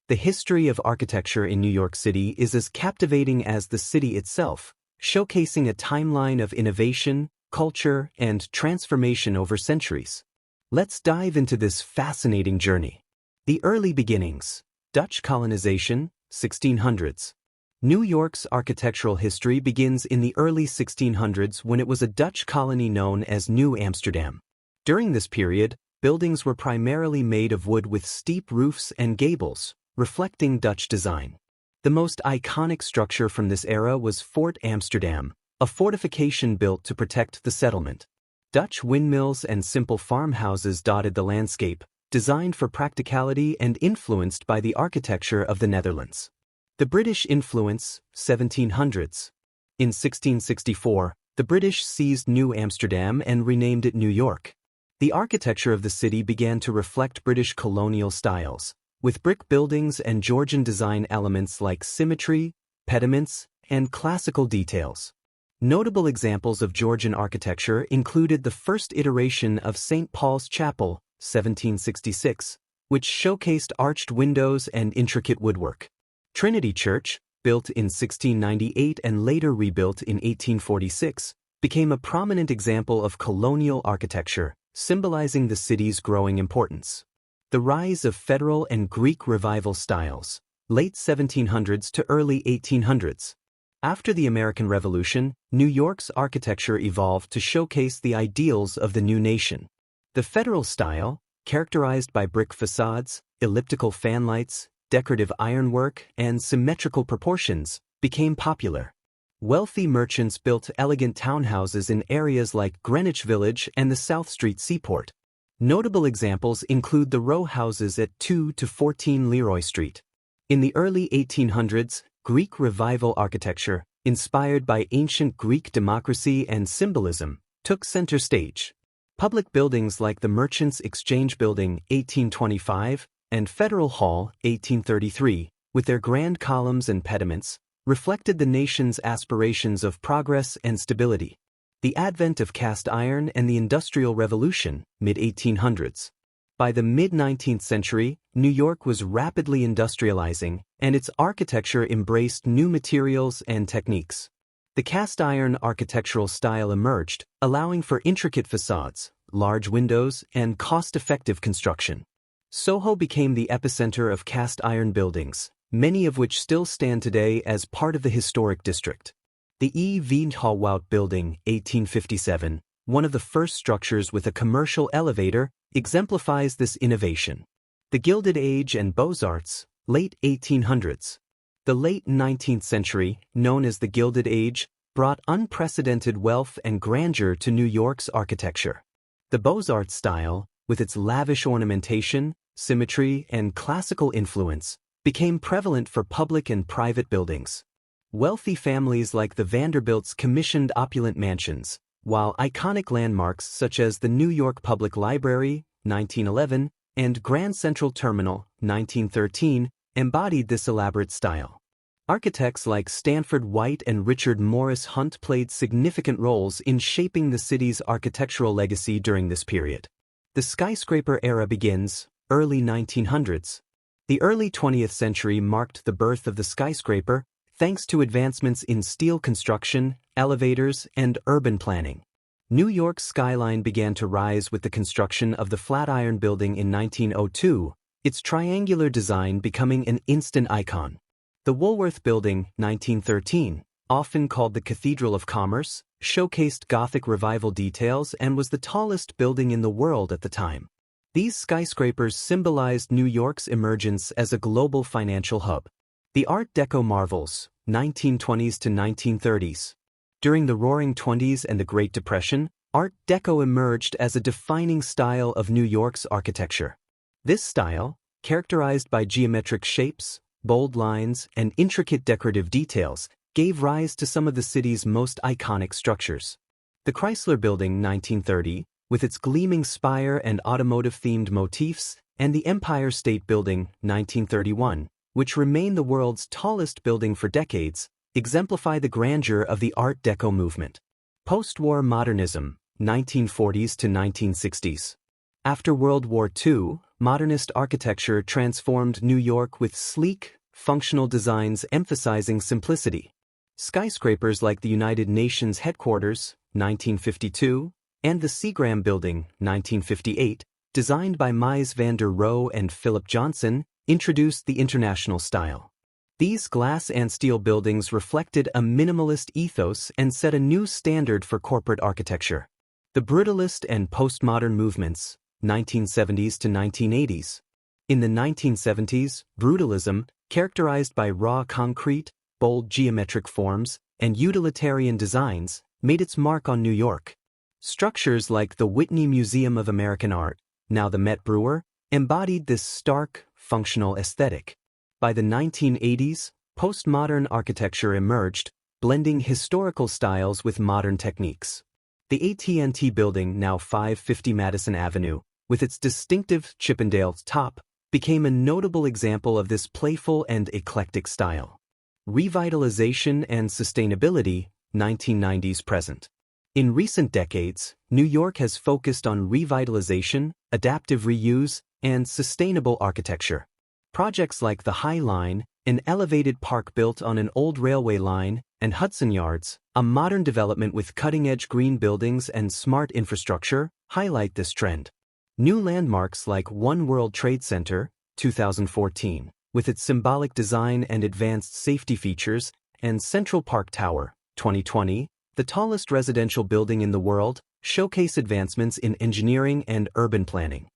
The history of architecture in New York City is as captivating as the city itself, showcasing a timeline of innovation, culture, and transformation over centuries. Let's dive into this fascinating journey. The early beginnings. Dutch colonization, 1600s. New York's architectural history begins in the early 1600s when it was a Dutch colony known as New Amsterdam. During this period, buildings were primarily made of wood with steep roofs and gables, reflecting Dutch design. The most iconic structure from this era was Fort Amsterdam, a fortification built to protect the settlement. Dutch windmills and simple farmhouses dotted the landscape, designed for practicality and influenced by the architecture of the Netherlands. The British influence, 1700s. In 1664, the British seized New Amsterdam and renamed it New York. The architecture of the city began to reflect British colonial styles, with brick buildings and Georgian design elements like symmetry, pediments, and classical details. Notable examples of Georgian architecture included the first iteration of St. Paul's Chapel, 1766, which showcased arched windows and intricate woodwork. Trinity Church, built in 1698 and later rebuilt in 1846, became a prominent example of colonial architecture, symbolizing the city's growing importance. The rise of Federal and Greek Revival styles, late 1700s to early 1800s. After the American Revolution, New York's architecture evolved to showcase the ideals of the new nation. The Federal style, characterized by brick facades, elliptical fanlights, decorative ironwork, and symmetrical proportions, became popular. Wealthy merchants built elegant townhouses in areas like Greenwich Village and the South Street Seaport. Notable examples include the row houses at 2 to 14 Leroy Street. In the early 1800s, Greek Revival architecture, inspired by ancient Greek democracy and symbolism, took center stage. Public buildings like the Merchants Exchange Building, 1825, and Federal Hall, 1833, with their grand columns and pediments, reflected the nation's aspirations of progress and stability. The advent of cast iron and the Industrial Revolution, mid-1800s. By the mid-19th century, New York was rapidly industrializing, and its architecture embraced new materials and techniques. The cast iron architectural style emerged, allowing for intricate facades, large windows, and cost-effective construction. Soho became the epicenter of cast iron buildings, many of which still stand today as part of the historic district. The E. Veendhouwout Building, 1857, one of the first structures with a commercial elevator, exemplifies this innovation. The Gilded Age and Beaux-Arts, late 1800s. The late 19th century, known as the Gilded Age, brought unprecedented wealth and grandeur to New York's architecture. The Beaux-Arts style, with its lavish ornamentation, symmetry, and classical influence, became prevalent for public and private buildings. Wealthy families like the Vanderbilts commissioned opulent mansions, while iconic landmarks such as the New York Public Library, 1911, and Grand Central Terminal, 1913, embodied this elaborate style. Architects like Stanford White and Richard Morris Hunt played significant roles in shaping the city's architectural legacy during this period. The skyscraper era begins, early 1900s. The early 20th century marked the birth of the skyscraper, thanks to advancements in steel construction, elevators, and urban planning. New York's skyline began to rise with the construction of the Flatiron Building in 1902, its triangular design becoming an instant icon. The Woolworth Building, 1913, often called the Cathedral of Commerce, showcased Gothic Revival details and was the tallest building in the world at the time. These skyscrapers symbolized New York's emergence as a global financial hub. The Art Deco marvels, 1920s to 1930s. During the Roaring Twenties and the Great Depression, Art Deco emerged as a defining style of New York's architecture. This style, characterized by geometric shapes, bold lines, and intricate decorative details, gave rise to some of the city's most iconic structures. The Chrysler Building, 1930, with its gleaming spire and automotive-themed motifs, and the Empire State Building, 1931, which remained the world's tallest building for decades, exemplify the grandeur of the Art Deco movement. Post-war modernism, 1940s to 1960s. After World War II, modernist architecture transformed New York with sleek, functional designs emphasizing simplicity. Skyscrapers like the United Nations headquarters, 1952, and the Seagram Building, 1958, designed by Mies van der Rohe and Philip Johnson, introduced the international style. These glass and steel buildings reflected a minimalist ethos and set a new standard for corporate architecture. The brutalist and postmodern movements, 1970s to 1980s. In the 1970s, brutalism, characterized by raw concrete, bold geometric forms, and utilitarian designs, made its mark on New York. Structures like the Whitney Museum of American Art, now the Met Brewer, embodied this stark, functional aesthetic. By the 1980s, postmodern architecture emerged, blending historical styles with modern techniques. The AT&T Building, now 550 Madison Avenue, with its distinctive Chippendale top, became a notable example of this playful and eclectic style. Revitalization and sustainability, 1990s present. In recent decades, New York has focused on revitalization, adaptive reuse, and sustainable architecture. Projects like the High Line, an elevated park built on an old railway line, and Hudson Yards, a modern development with cutting-edge green buildings and smart infrastructure, highlight this trend. New landmarks like One World Trade Center, 2014, with its symbolic design and advanced safety features, and Central Park Tower, 2020, the tallest residential building in the world, showcase advancements in engineering and urban planning.